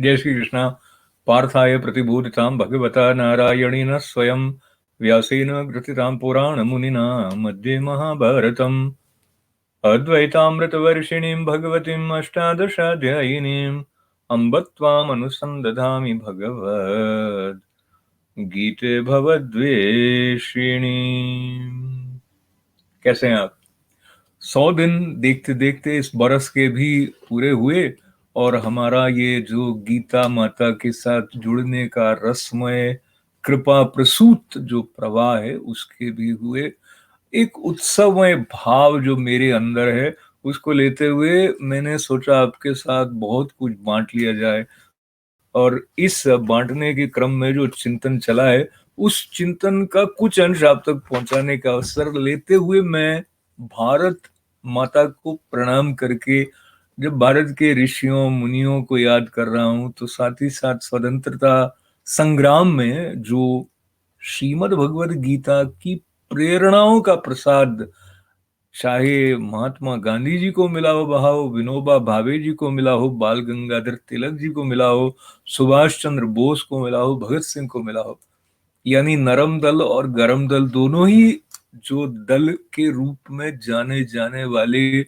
जय श्री कृष्ण। पार्थाय प्रतिबोधितां भगवता नारायणेन स्वयं व्यासेन ग्रथितां पुराणमुनिना मध्ये महाभारतम् अद्वैतामृतवर्षिणीं भगवतीम् अष्टादशाध्यायिनीम् अम्ब त्वामनुसन्दधामि भगवद् गीते भवद्वेषिणी। कैसे हैं आप? 100 दिन देखते देखते इस बरस के भी पूरे हुए और हमारा ये जो गीता माता के साथ जुड़ने का रसमय कृपा प्रसूत जो प्रवाह है उसके भी हुए। एक उत्सवमय भाव जो मेरे अंदर है उसको लेते हुए मैंने सोचा आपके साथ बहुत कुछ बांट लिया जाए, और इस बांटने के क्रम में जो चिंतन चला है उस चिंतन का कुछ अंश आप तक पहुंचाने का अवसर लेते हुए मैं भारत माता को प्रणाम करके जब भारत के ऋषियों मुनियों को याद कर रहा हूं तो साथ ही साथ स्वतंत्रता संग्राम में जो श्रीमद् भगवद गीता की प्रेरणाओं का प्रसाद, चाहे महात्मा गांधी जी को मिला हो बहाव, विनोबा भावे जी को मिला हो, बाल गंगाधर तिलक जी को मिला हो, सुभाष चंद्र बोस को मिला हो, भगत सिंह को मिला हो, यानी नरम दल और गरम दल दोनों ही जो दल के रूप में जाने जाने वाले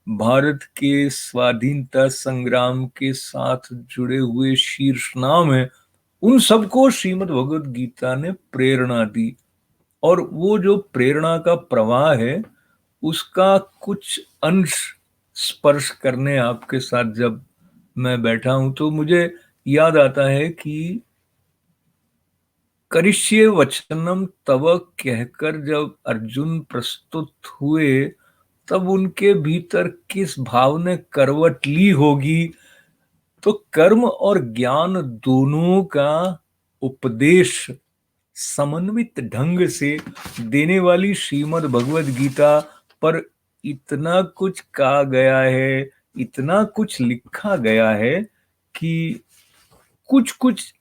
भारत के स्वाधीनता संग्राम के साथ जुड़े हुए शीर्ष नाम है, उन सबको श्रीमद् भगवद गीता ने प्रेरणा दी। और वो जो प्रेरणा का प्रवाह है उसका कुछ अंश स्पर्श करने आपके साथ जब मैं बैठा हूं तो मुझे याद आता है कि करिष्ये वचनम तव कहकर जब अर्जुन प्रस्तुत हुए तब उनके भीतर किस भाव ने करवट ली होगी। तो कर्म और ज्ञान दोनों का उपदेश समन्वित ढंग से देने वाली श्रीमद् भगवद गीता पर इतना कुछ कहा गया है, इतना कुछ लिखा गया है कि कुछ कुछ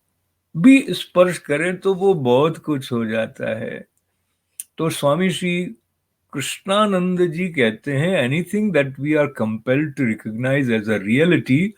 भी स्पर्श करें तो वो बहुत कुछ हो जाता है। तो स्वामी श्री कृष्णानंद जी कहते हैं, anything that we are compelled to recognise as a reality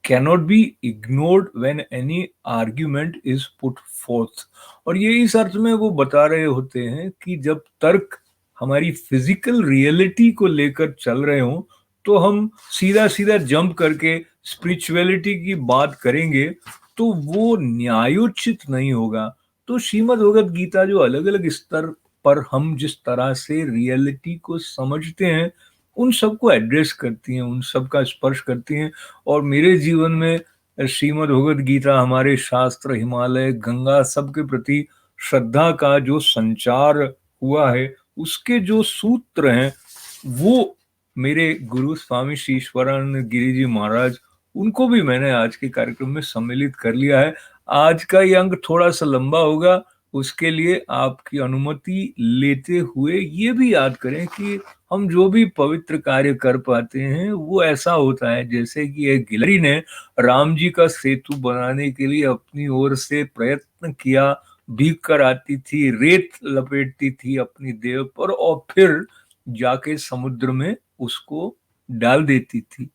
cannot be ignored when any argument is put forth। और ये इस अर्थ में वो बता रहे होते हैं कि जब तर्क हमारी फिजिकल रियलिटी को लेकर चल रहे हो तो हम सीधा सीधा जंप करके स्पिरिचुअलिटी की बात करेंगे तो वो न्यायोचित नहीं होगा। तो श्रीमद् भगवद गीता जो अलग अलग स्तर पर हम जिस तरह से रियलिटी को समझते हैं उन सबको एड्रेस करती हैं, उन सब का स्पर्श करती हैं। और मेरे जीवन में श्रीमद् भगवद गीता, हमारे शास्त्र, हिमालय, गंगा, सबके प्रति श्रद्धा का जो संचार हुआ है उसके जो सूत्र हैं वो मेरे गुरु स्वामी श्री ईश्वरानंद गिरि जी महाराज, उनको भी मैंने आज के कार्यक्रम में सम्मिलित कर लिया है। आज का ये अंक थोड़ा सा लंबा होगा, उसके लिए आपकी अनुमति लेते हुए ये भी याद करें कि हम जो भी पवित्र कार्य कर पाते हैं वो ऐसा होता है जैसे कि एक गिलहरी ने राम जी का सेतु बनाने के लिए अपनी ओर से प्रयत्न किया, भीग कर आती थी, रेत लपेटती थी अपनी देह पर और फिर जाके समुद्र में उसको डाल देती थी।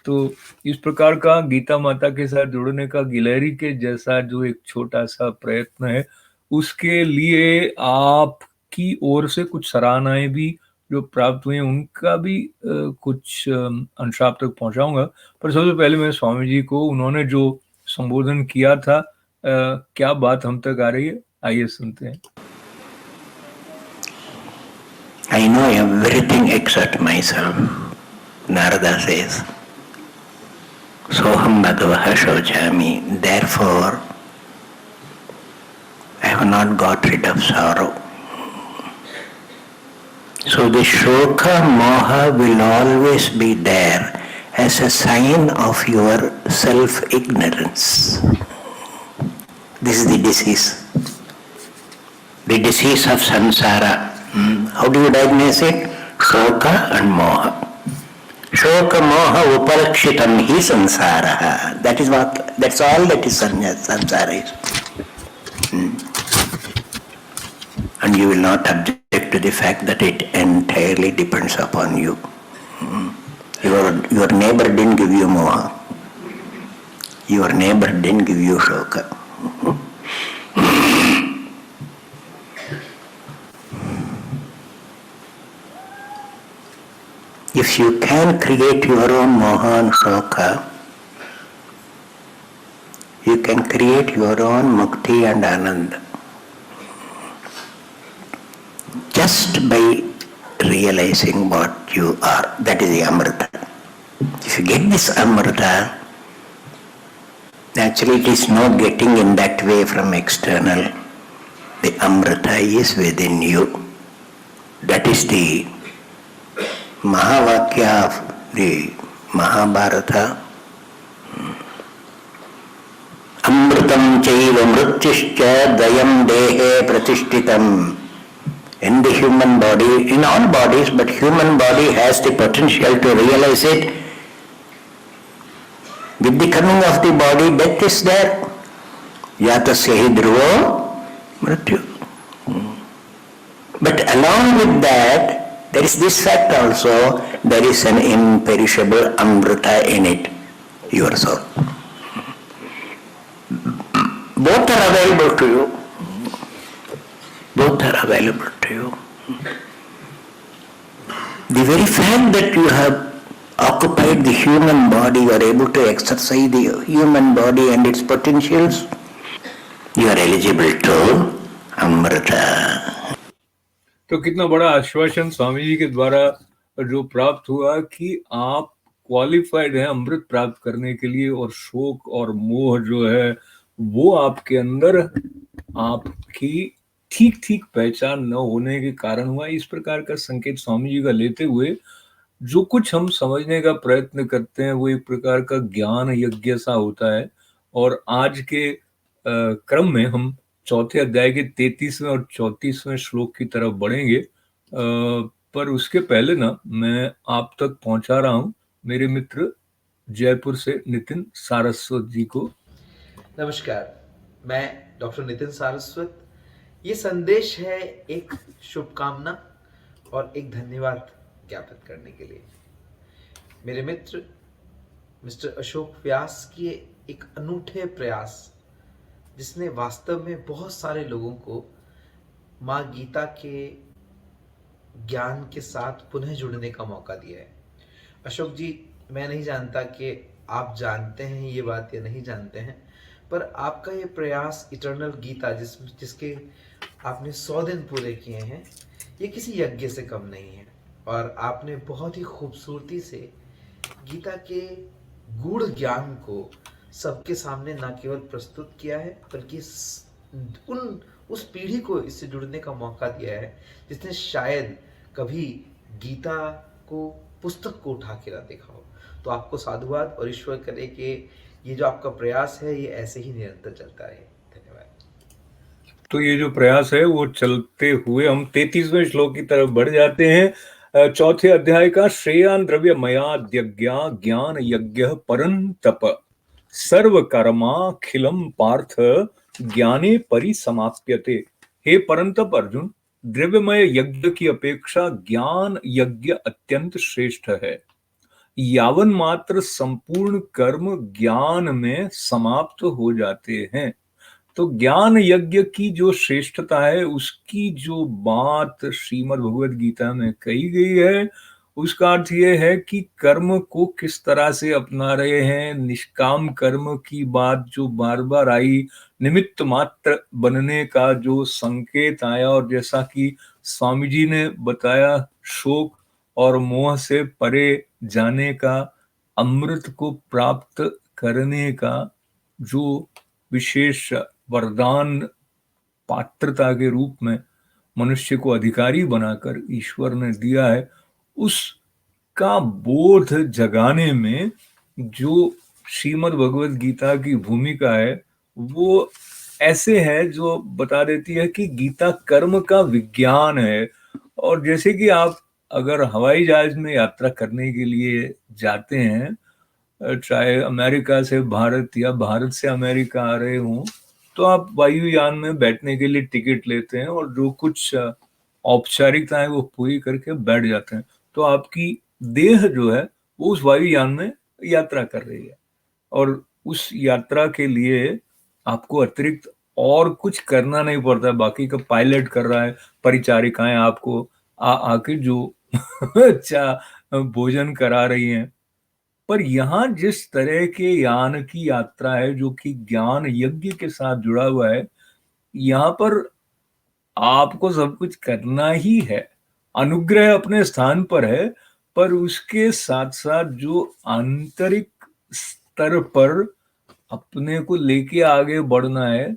तो इस प्रकार का गीता माता के साथ जुड़ने का गिलहरी के जैसा जो एक छोटा सा प्रयत्न है उसके लिए आपकी ओर से कुछ सराहनाएं भी जो प्राप्त हुए उनका भी कुछ अंश आप तक पहुंचाऊंगा। पर सबसे पहले मैं स्वामी जी को, उन्होंने जो संबोधन किया था, क्या बात हम तक आ रही है, आइए सुनते हैं। I know everything except myself, Narada says. Soham bhagavah shauchami, therefore I have not got rid of sorrow. So the shoka moha will always be there as a sign of your self-ignorance. This is the disease. The disease of samsara. How do you diagnose it? Shoka and moha. Shoka moha upalakshitam hi samsara. That's all that is samsara is. And you will not object to the fact that it entirely depends upon you. Your neighbor didn't give you moha. Your neighbor didn't give you shoka. If you can create your own moha and shoka, you can create your own mukti and ananda. Just by realizing what you are. That is the amrita. If you get this amrita, actually it is not getting in that way from external. The amrita is within you. That is the Mahavakya of the Mahabharata. Amritam chaiva mrityuscha dayam dehe pratishtitam. In the human body, in all bodies, but human body has the potential to realize it. With the coming of the body, death is there. Yatasya hi dhruvo mrityu. But along with that, there is this fact also, there is an imperishable amrita in it, your soul. Both are available to you. Both are available to you. The very fact that you have occupied the human body, you are able to exercise the human body and its potentials, you are eligible to Amrita. तो कितना बड़ा आश्वासन स्वामी जी के द्वारा जो प्राप्त हुआ कि आप क्वालिफाइड हैं अमृत प्राप्त करने के लिए, और शोक और मोह जो है वो आपके अंदर आपकी ठीक ठीक पहचान न होने के कारण हुआ। इस प्रकार का संकेत स्वामी जी का लेते हुए जो कुछ हम समझने का प्रयत्न करते हैं वो एक प्रकार का ज्ञान यज्ञ सा होता है। और आज के क्रम में हम चौथे अध्याय के 33वें और 34वें श्लोक की तरफ बढ़ेंगे, पर उसके पहले ना मैं आप तक पहुंचा रहा हूं मेरे मित्र जयपुर से नितिन सारस्वत जी को। नमस्कार, मैं डॉक्टर नितिन सारस्वत। ये संदेश है एक शुभकामना और एक धन्यवाद ज्ञापित करने के लिए। मेरे मित्र मिस्टर अशोक व्यास की एक अनूठे प्रयास, जिसने वास्तव में बहुत सारे लोगों को माँ गीता के ज्ञान के साथ पुनः जुड़ने का मौका दिया है। अशोक जी, मैं नहीं जानता कि आप जानते हैं ये बात या नहीं जानते हैं, पर आपका ये प्रयास इटर्नल गीता जिसके आपने 100 दिन पूरे किए हैं, ये किसी यज्ञ से कम नहीं है। और आपने बहुत ही खूबसूरती से गीता के गूढ़ ज्ञान को सबके सामने न केवल प्रस्तुत किया है, बल्कि उस पीढ़ी को इससे जुड़ने का मौका दिया है जिसने शायद कभी गीता को, पुस्तक को उठा के ना देखा हो। तो आपको साधुवाद, और ईश्वर करे कि ये जो आपका प्रयास है ये ऐसे ही निरंतर चलता रहे। धन्यवाद। तो ये जो प्रयास है वो चलते हुए हम 33वें श्लोक की तरफ बढ़ जाते हैं। चौथे अध्याय का श्रेयान द्रव्य मयाद्यज्ञा ज्ञान यज्ञ परंतप सर्व कर्माखिलम पार्थ ज्ञाने परिसमाप्यते। हे परंतप अर्जुन, द्रव्यमय यज्ञ की अपेक्षा ज्ञान यज्ञ अत्यंत श्रेष्ठ है। यावन मात्र संपूर्ण कर्म ज्ञान में समाप्त हो जाते हैं। तो ज्ञान यज्ञ की जो श्रेष्ठता है उसकी जो बात श्रीमद् भगवद गीता में कही गई है, उसका अर्थ यह है कि कर्म को किस तरह से अपना रहे हैं। निष्काम कर्म की बात जो बार बार आई, निमित्त मात्र बनने का जो संकेत आया, और जैसा कि स्वामी जी ने बताया, शोक और मोह से परे जाने का, अमृत को प्राप्त करने का जो विशेष वरदान पात्रता के रूप में मनुष्य को अधिकारी बनाकर ईश्वर ने दिया है, उसका बोध जगाने में जो श्रीमद् भगवद गीता की भूमिका है वो ऐसे है जो बता देती है कि गीता कर्म का विज्ञान है। और जैसे कि आप अगर हवाई जहाज में यात्रा करने के लिए जाते हैं, चाहे अमेरिका से भारत या भारत से अमेरिका आ रहे हों, तो आप वायुयान में बैठने के लिए टिकट लेते हैं और जो कुछ औपचारिकताएं वो पूरी करके बैठ जाते हैं। तो आपकी देह जो है वो उस वायुयान में यात्रा कर रही है, और उस यात्रा के लिए आपको अतिरिक्त और कुछ करना नहीं पड़ता, बाकी का पायलट कर रहा है, परिचारिकाएं आपको आके जो अच्छा भोजन करा रही हैं। पर यहाँ जिस तरह के यान की यात्रा है जो कि ज्ञान यज्ञ के साथ जुड़ा हुआ है, यहाँ पर आपको सब कुछ करना ही है। अनुग्रह अपने स्थान पर है, पर उसके साथ साथ जो आंतरिक स्तर पर अपने को लेके आगे बढ़ना है,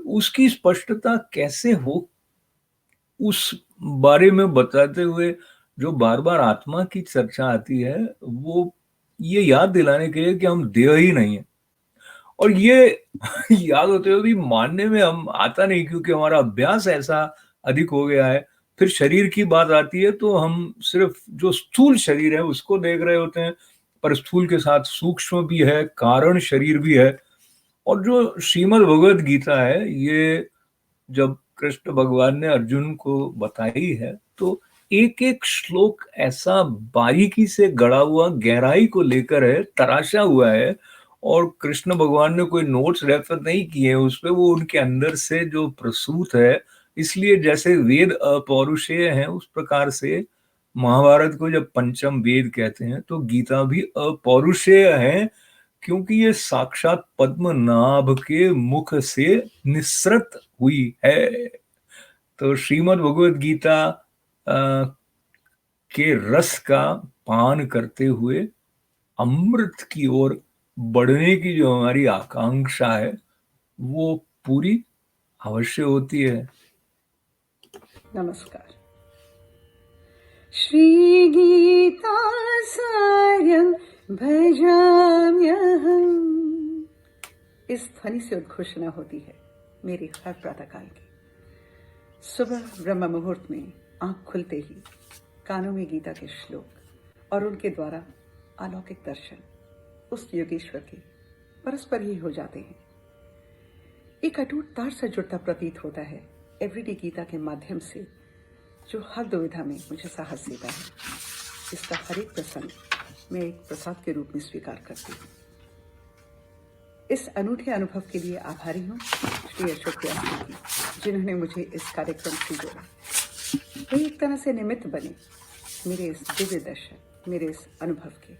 उसकी स्पष्टता कैसे हो, उस बारे में बताते हुए जो बार बार आत्मा की चर्चा आती है, वो ये याद दिलाने के लिए कि हम देह ही नहीं है। और ये याद होते हुए भी मानने में हम आता नहीं, क्योंकि हमारा अभ्यास ऐसा अधिक हो गया है। फिर शरीर की बात आती है तो हम सिर्फ जो स्थूल शरीर है उसको देख रहे होते हैं, पर स्थूल के साथ सूक्ष्म भी है, कारण शरीर भी है। और जो श्रीमद् भगवद गीता है, ये जब कृष्ण भगवान ने अर्जुन को बताई है, तो एक एक श्लोक ऐसा बारीकी से गढ़ा हुआ गहराई को लेकर है, तराशा हुआ है। और कृष्ण भगवान ने कोई नोट्स रेफर नहीं किए उस पे, वो उनके अंदर से जो प्रसूत है। इसलिए जैसे वेद अपौरुषेय हैं, उस प्रकार से महाभारत को जब पंचम वेद कहते हैं, तो गीता भी अपौरुषेय है, क्योंकि ये साक्षात पद्मनाभ के मुख से निसृत हुई है। तो श्रीमद् भगवद गीता के रस का पान करते हुए अमृत की ओर बढ़ने की जो हमारी आकांक्षा है, वो पूरी अवश्य होती है। नमस्कार। श्री गीता सारं भजाम्यहम्, इस ध्वनि से उद्घोषणा होती है मेरी हर प्रातःकाल की। सुबह ब्रह्म मुहूर्त में आंख खुलते ही कानों में गीता के श्लोक और उनके द्वारा अलौकिक दर्शन उस योगेश्वर के परस्पर ही हो जाते हैं। एक अटूट तार से जुड़ता प्रतीत होता है एवरीडे गीता के माध्यम से, जो हर दुविधा में मुझे साहस देता है। इसका हर एक प्रसंग मैं एक प्रसाद के रूप में स्वीकार करती हूँ। इस अनूठे अनुभव के लिए आभारी हूँ श्री अशोक व्यास जी की, जिन्होंने मुझे इस कार्यक्रम से जोड़ा। वे एक तरह से निमित्त बने मेरे इस दिव्य दर्शन, मेरे इस अनुभव के।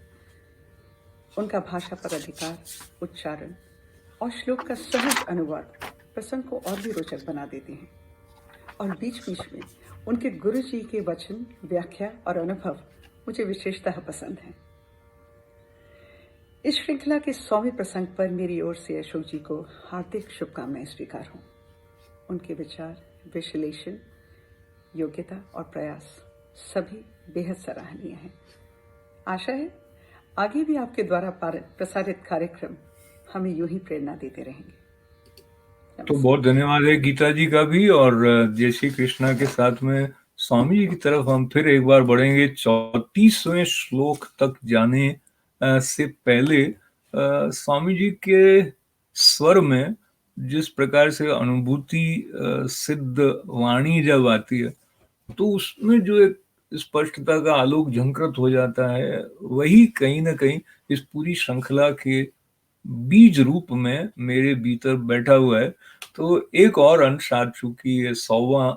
उनका भाषा पर अधिकार, उच्चारण और श्लोक का सहज अनुवाद प्रसंग को और भी रोचक बना देते हैं। और बीच बीच में उनके गुरु जी के वचन, व्याख्या और अनुभव मुझे विशेषतः पसंद हैं। इस श्रृंखला के 100वें प्रसंग पर मेरी ओर से अशोक जी को हार्दिक शुभकामनाएं स्वीकार हों। उनके विचार, विश्लेषण, योग्यता और प्रयास सभी बेहद सराहनीय हैं। आशा है आगे भी आपके द्वारा प्रसारित कार्यक्रम हमें यूं ही प्रेरणा देते रहेंगे। तो बहुत धन्यवाद है गीता जी का भी। और जय श्री कृष्णा के साथ में स्वामी जी की तरफ हम फिर एक बार बढ़ेंगे। 34वें श्लोक तक जाने से पहले स्वामी जी के स्वर में जिस प्रकार से अनुभूति सिद्ध वाणी जब आती है, तो उसमें जो एक स्पष्टता का आलोक झंकृत हो जाता है, वही कहीं ना कहीं इस पूरी श्रृंखला के बीज रूप में मेरे भीतर बैठा हुआ है। तो एक और अंश, आज चूंकि 100वां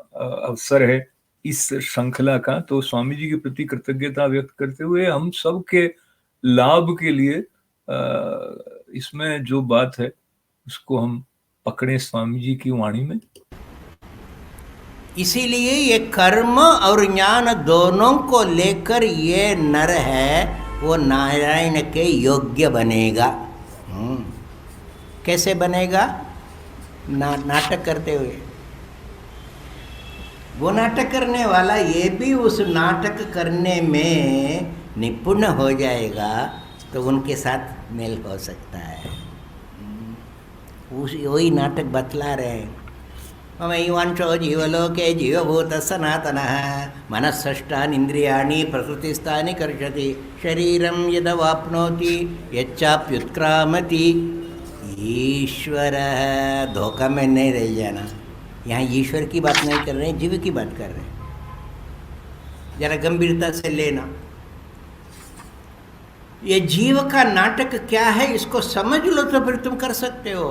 अवसर है इस श्रृंखला का, तो स्वामी जी के प्रति कृतज्ञता व्यक्त करते हुए हम सब के लाभ के लिए इसमें जो बात है उसको हम पकड़े स्वामी जी की वाणी में। इसीलिए ये कर्म और ज्ञान दोनों को लेकर ये नर है वो नारायण के योग्य बनेगा। कैसे बनेगा? नाटक करते हुए। वो नाटक करने वाला ये भी उस नाटक करने में निपुण हो जाएगा, तो उनके साथ मेल हो सकता है। वही नाटक बतला रहे हैं। ममैवांशो जीवलोके जीवभूतः सनातनः मनःषष्ठानीन्द्रियाणि प्रकृतिस्थानि कर्षति शरीरं यदवाप्नोति यच्चाप्युत्क्रामति। ईश्वर धोखा में नहीं रह जाना। यहाँ ईश्वर की बात नहीं कर रहे हैं, जीव की बात कर रहे हैं। जरा गंभीरता से लेना। ये जीव का नाटक क्या है इसको समझ लो तो फिर तुम कर सकते हो।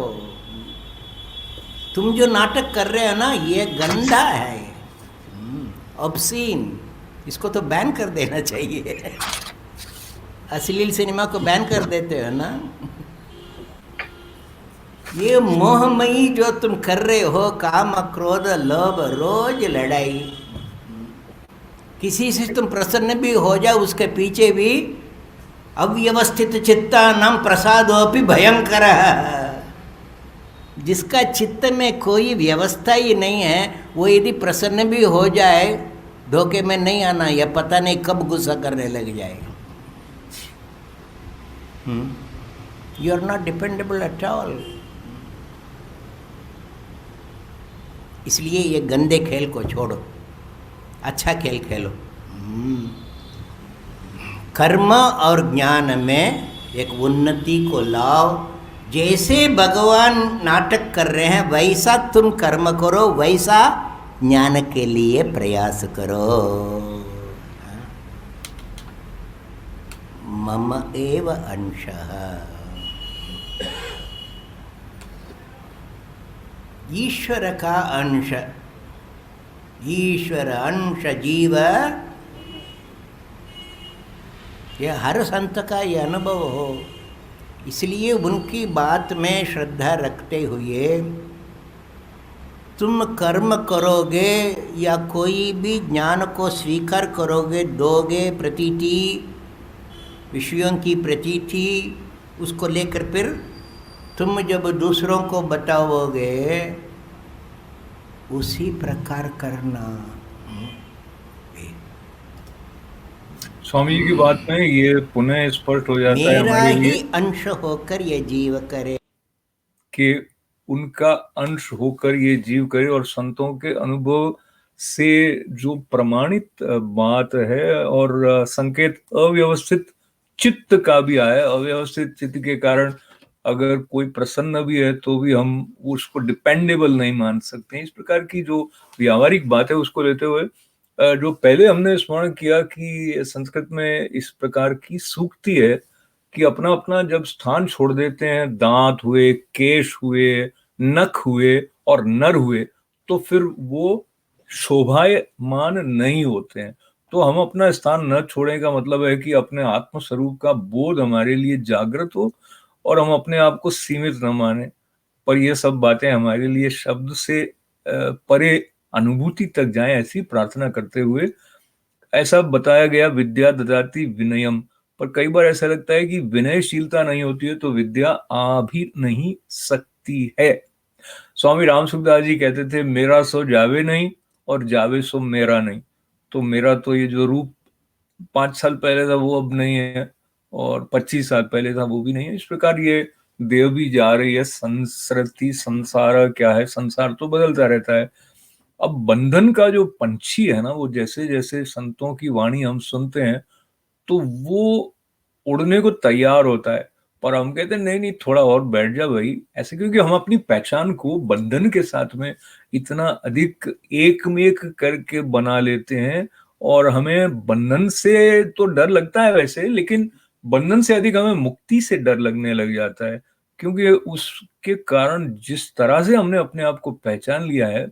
तुम जो नाटक कर रहे हो ना ये गंदा है, ऑब्सीन, इसको तो बैन कर देना चाहिए। अश्लील सिनेमा को बैन कर देते हो ना। ये मोहमयी जो तुम कर रहे हो, काम क्रोध लोभ, रोज लड़ाई, किसी से तुम प्रसन्न भी हो जाओ उसके पीछे भी अव्यवस्थित चित्तानां प्रसादोपि भयंकर। जिसका चित्त में कोई व्यवस्था ही नहीं है वो यदि प्रसन्न भी हो जाए, धोखे में नहीं आना, या पता नहीं कब गुस्सा करने लग जाए। You are not dependable at all. इसलिए ये गंदे खेल को छोड़ो, अच्छा खेल खेलो। कर्म और ज्ञान में एक उन्नति को लाओ। जैसे भगवान नाटक कर रहे हैं वैसा तुम कर्म करो, वैसा ज्ञान के लिए प्रयास करो। मम एव अंशः, ईश्वर का अंश, ईश्वर अंश जीव, यह हर संत का ये अनुभव हो। इसलिए उनकी बात में श्रद्धा रखते हुए तुम कर्म करोगे या कोई भी ज्ञान को स्वीकार करोगे, दोगे प्रतीति, विषयों की प्रतीति, उसको लेकर फिर तुम जब दूसरों को बताओगे उसी प्रकार करना। स्वामी जी की बात में ये पुनः स्पष्ट हो जाता है मेरा हमारे ही लिए अंश होकर ये जीव करे, कि उनका अंश होकर ये जीव करे। और संतों के अनुभव से जो प्रमाणित बात है, और संकेत अव्यवस्थित चित्त का भी आया। अव्यवस्थित चित्त के कारण अगर कोई प्रसन्न भी है तो भी हम उसको डिपेंडेबल नहीं मान सकते। इस प्रकार की जो व्यावहारिक बात है उसको लेते हुए जो पहले हमने स्मरण किया कि संस्कृत में इस प्रकार की सूक्ति है कि अपना अपना जब स्थान छोड़ देते हैं, दांत हुए, केश हुए, नख हुए और नर हुए, तो फिर वो शोभायमान नहीं होते हैं। तो हम अपना स्थान न छोड़ने का मतलब है कि अपने आत्म स्वरूप का बोध हमारे लिए जागृत हो और हम अपने आप को सीमित न माने। पर ये सब बातें हमारे लिए शब्द से परे अनुभूति तक जाएं, ऐसी प्रार्थना करते हुए ऐसा बताया गया, विद्या ददाति विनयम। पर कई बार ऐसा लगता है कि विनयशीलता नहीं होती है तो विद्या आ भी नहीं सकती है। स्वामी राम सुखदास जी कहते थे, मेरा सो जावे नहीं और जावे सो मेरा नहीं। तो मेरा तो ये जो रूप 5 साल पहले था वो अब नहीं है, और 25 साल पहले था वो भी नहीं है। इस प्रकार ये देव भी जा रही है, संस्कृति, संसार क्या है, संसार तो बदलता रहता है। अब बंधन का जो पंछी है ना, वो जैसे जैसे संतों की वाणी हम सुनते हैं तो वो उड़ने को तैयार होता है, पर हम कहते हैं नहीं नहीं थोड़ा और बैठ जा भाई, ऐसे। क्योंकि हम अपनी पहचान को बंधन के साथ में इतना अधिक एक में एक करके बना लेते हैं। और हमें बंधन से तो डर लगता है वैसे, लेकिन बंधन से अधिक हमें मुक्ति से डर लगने लग जाता है। क्योंकि उसके कारण जिस तरह से हमने अपने आप को पहचान लिया है,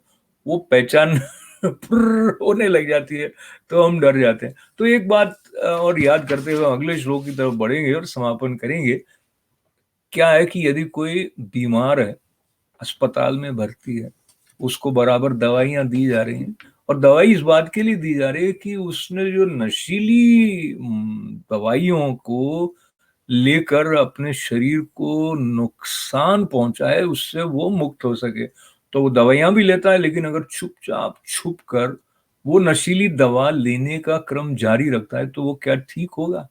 वो पहचान फुर्र होने लग जाती है, तो हम डर जाते हैं। तो एक बात और याद करते हुए अगले श्लोक की तरफ बढ़ेंगे और समापन करेंगे। क्या है कि यदि कोई बीमार है, अस्पताल में भर्ती है, उसको बराबर दवाइयां दी जा रही हैं, और दवाई इस बात के लिए दी जा रही है कि उसने जो नशीली दवाइयों को लेकर अपने शरीर को नुकसान पहुंचा है उससे वो मुक्त हो सके। तो वो दवाइयां भी लेता है, लेकिन अगर चुपचाप छुप कर वो नशीली दवा लेने का क्रम जारी रखता है तो वो क्या ठीक होगा?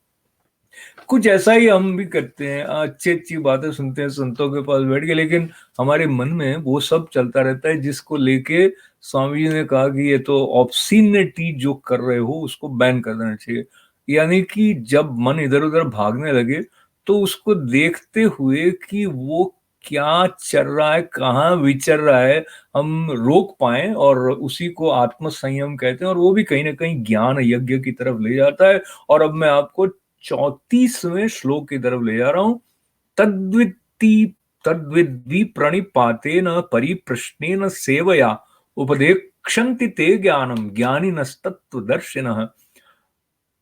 कुछ ऐसा ही हम भी करते हैं, अच्छी अच्छी बातें सुनते हैं संतों के पास बैठ के, लेकिन हमारे मन में वो सब चलता रहता है जिसको लेके स्वामी जी ने कहा कि ये तो ऑब्सीनिटी जो कर रहे हो उसको बैन कर देना चाहिए। यानी कि जब मन इधर उधर भागने लगे तो उसको देखते हुए कि वो क्या चल रहा है, कहाँ विचर रहा है, हम रोक पाए, और उसी को आत्म संयम कहते हैं। और वो भी कहीं ना कहीं ज्ञान यज्ञ की तरफ ले जाता है। और अब मैं आपको 34वें श्लोक की तरफ ले जा रहा हूं। तद्विद्वि प्रणिपातेन परिप्रश्नेन सेवया उपदेक्षन्ति ते ज्ञानम ज्ञानिनस्तत्त्वदर्शिनः।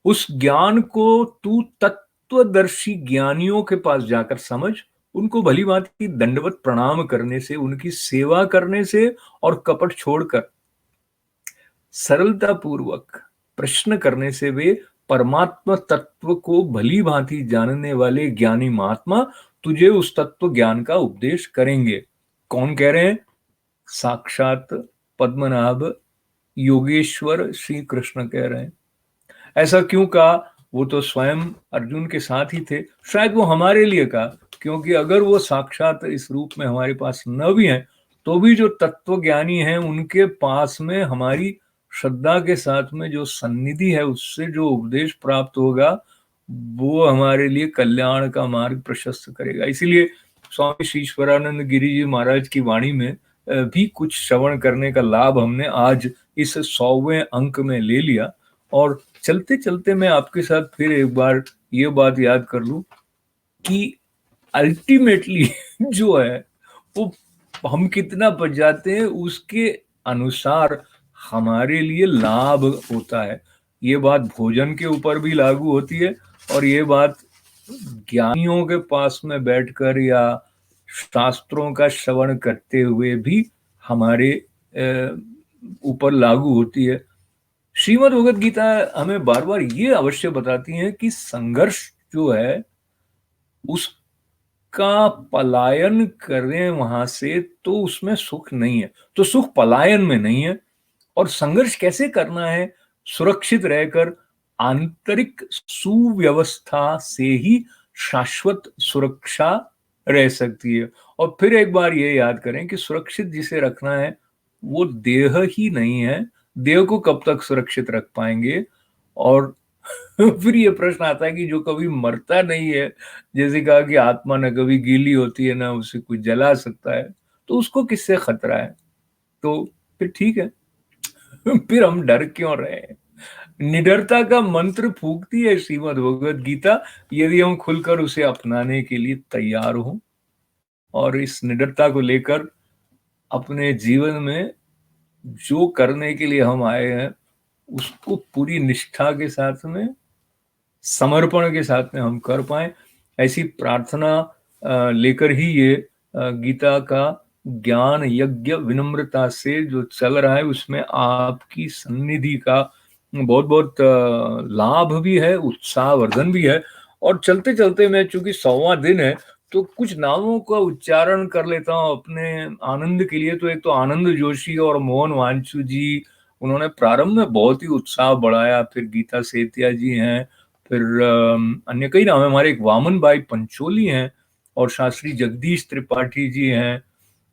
उस ज्ञान को तू तत्वदर्शी ज्ञानियों के पास जाकर समझ, उनको भली भांति दंडवत प्रणाम करने से, उनकी सेवा करने से और कपट छोड़कर सरलता पूर्वक प्रश्न करने से वे परमात्मा तत्व को भली भांति जानने वाले ज्ञानी महात्मा तुझे उस तत्व ज्ञान का उपदेश करेंगे। कौन कह रहे हैं? साक्षात पद्मनाभ योगेश्वर श्री कृष्ण कह रहे हैं। ऐसा क्यों कहा? वो तो स्वयं अर्जुन के साथ ही थे, शायद वो हमारे लिए कहा, क्योंकि अगर वो साक्षात इस रूप में हमारे पास न भी हैं तो भी जो तत्व ज्ञानी हैं उनके पास में हमारी श्रद्धा के साथ में जो सन्निधि है, उससे जो उपदेश प्राप्त होगा वो हमारे लिए कल्याण का मार्ग प्रशस्त करेगा। इसीलिए स्वामी श्री ईश्वरानंद गिरी जी महाराज की वाणी में भी कुछ श्रवण करने का लाभ हमने आज इस 100वें अंक में ले लिया। और चलते चलते मैं आपके साथ फिर एक बार ये बात याद कर लूं कि अल्टीमेटली जो है वो हम कितना बच जाते हैं उसके अनुसार हमारे लिए लाभ होता है। ये बात भोजन के ऊपर भी लागू होती है और ये बात ज्ञानियों के पास में बैठकर या शास्त्रों का श्रवण करते हुए भी हमारे ऊपर लागू होती है। श्रीमद् भगवद गीता हमें बार बार ये अवश्य बताती है कि संघर्ष जो है उसका पलायन करें वहां से तो उसमें सुख नहीं है, तो सुख पलायन में नहीं है। और संघर्ष कैसे करना है? सुरक्षित रहकर आंतरिक सुव्यवस्था से ही शाश्वत सुरक्षा रह सकती है। और फिर एक बार ये याद करें कि सुरक्षित जिसे रखना है वो देह ही नहीं है, देह को कब तक सुरक्षित रख पाएंगे? और फिर ये प्रश्न आता है कि जो कभी मरता नहीं है, जैसे कहा कि आत्मा न कभी गीली होती है ना उसे कुछ जला सकता है, तो उसको किससे खतरा है? तो फिर ठीक है, फिर हम डर क्यों रहे? निडरता का मंत्र फूंकती है श्रीमद् भगवद गीता, यदि हम खुलकर उसे अपनाने के लिए तैयार हों और इस निडरता को लेकर अपने जीवन में जो करने के लिए हम आए हैं उसको पूरी निष्ठा के साथ में, समर्पण के साथ में हम कर पाए, ऐसी प्रार्थना लेकर ही ये गीता का ज्ञान यज्ञ विनम्रता से जो चल रहा है उसमें आपकी सन्निधि का बहुत बहुत लाभ भी है, उत्साहवर्धन भी है। और चलते चलते मैं, चूंकि 100वां दिन है, तो कुछ नामों का उच्चारण कर लेता हूँ अपने आनंद के लिए। तो एक तो आनंद जोशी और मोहन वांचू जी, उन्होंने प्रारंभ में बहुत ही उत्साह बढ़ाया। फिर गीता सेतिया जी हैं, फिर अन्य कई नाम है हमारे, एक वामन भाई पंचोली हैं और शास्त्री जगदीश त्रिपाठी जी हैं।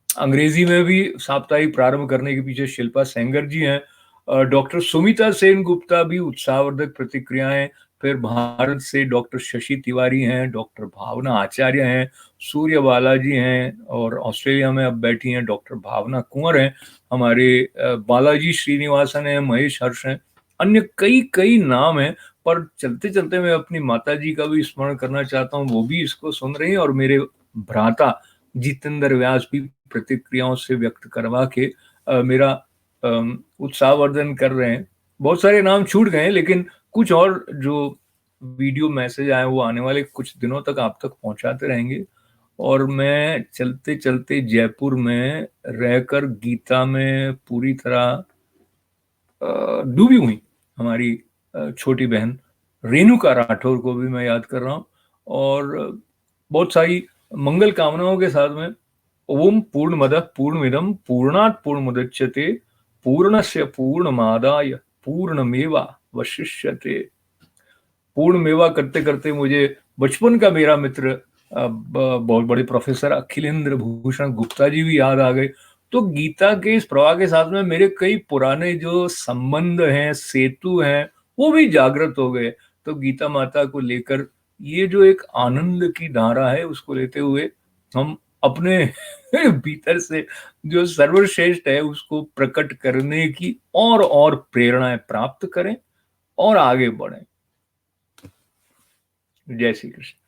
अंग्रेजी में भी साप्ताहिक प्रारंभ करने के पीछे शिल्पा सेंगर जी हैं। डॉक्टर सुमिता सेन गुप्ता भी उत्साहवर्धक प्रतिक्रियाएं। फिर भारत से डॉक्टर शशि तिवारी हैं, डॉक्टर भावना आचार्य हैं, सूर्य बालाजी हैं, और ऑस्ट्रेलिया में अब बैठी हैं डॉक्टर भावना कुंवर हैं, हमारे बालाजी श्रीनिवासन हैं, महेश हर्ष हैं, अन्य कई कई नाम हैं। पर चलते चलते मैं अपनी माता जी का भी स्मरण करना चाहता हूँ, वो भी इसको सुन रही हैं, और मेरे भ्राता जितेंद्र व्यास भी प्रतिक्रियाओं से व्यक्त करवा के मेरा उत्साहवर्धन कर रहे हैं। बहुत सारे नाम छूट गए, लेकिन कुछ और जो वीडियो मैसेज आए वो आने वाले कुछ दिनों तक आप तक पहुंचाते रहेंगे। और मैं चलते चलते जयपुर में रहकर गीता में पूरी तरह डूबी हुई हमारी छोटी बहन रेणुका राठौर को भी मैं याद कर रहा हूँ, और बहुत सारी मंगल कामनाओं के साथ में ओम पूर्णमदः पूर्णमिदं पूर्णात् पूर्णमुदच्यते पूर्णस्य पूर्णमादाय पूर्णमेवावशिष्यते। पूर्णमेवा करते करते मुझे बचपन का मेरा मित्र बहुत बड़े प्रोफेसर अखिलेंद्र भूषण गुप्ता जी भी याद आ गए। तो गीता के इस प्रवाह के साथ में मेरे कई पुराने जो संबंध हैं, सेतु हैं, वो भी जागृत हो गए। तो गीता माता को लेकर ये जो एक आनंद की धारा है उसको लेते हुए हम अपने भीतर से जो सर्वश्रेष्ठ है उसको प्रकट करने की और प्रेरणाएं प्राप्त करें और आगे बढ़ें। जय श्री कृष्ण।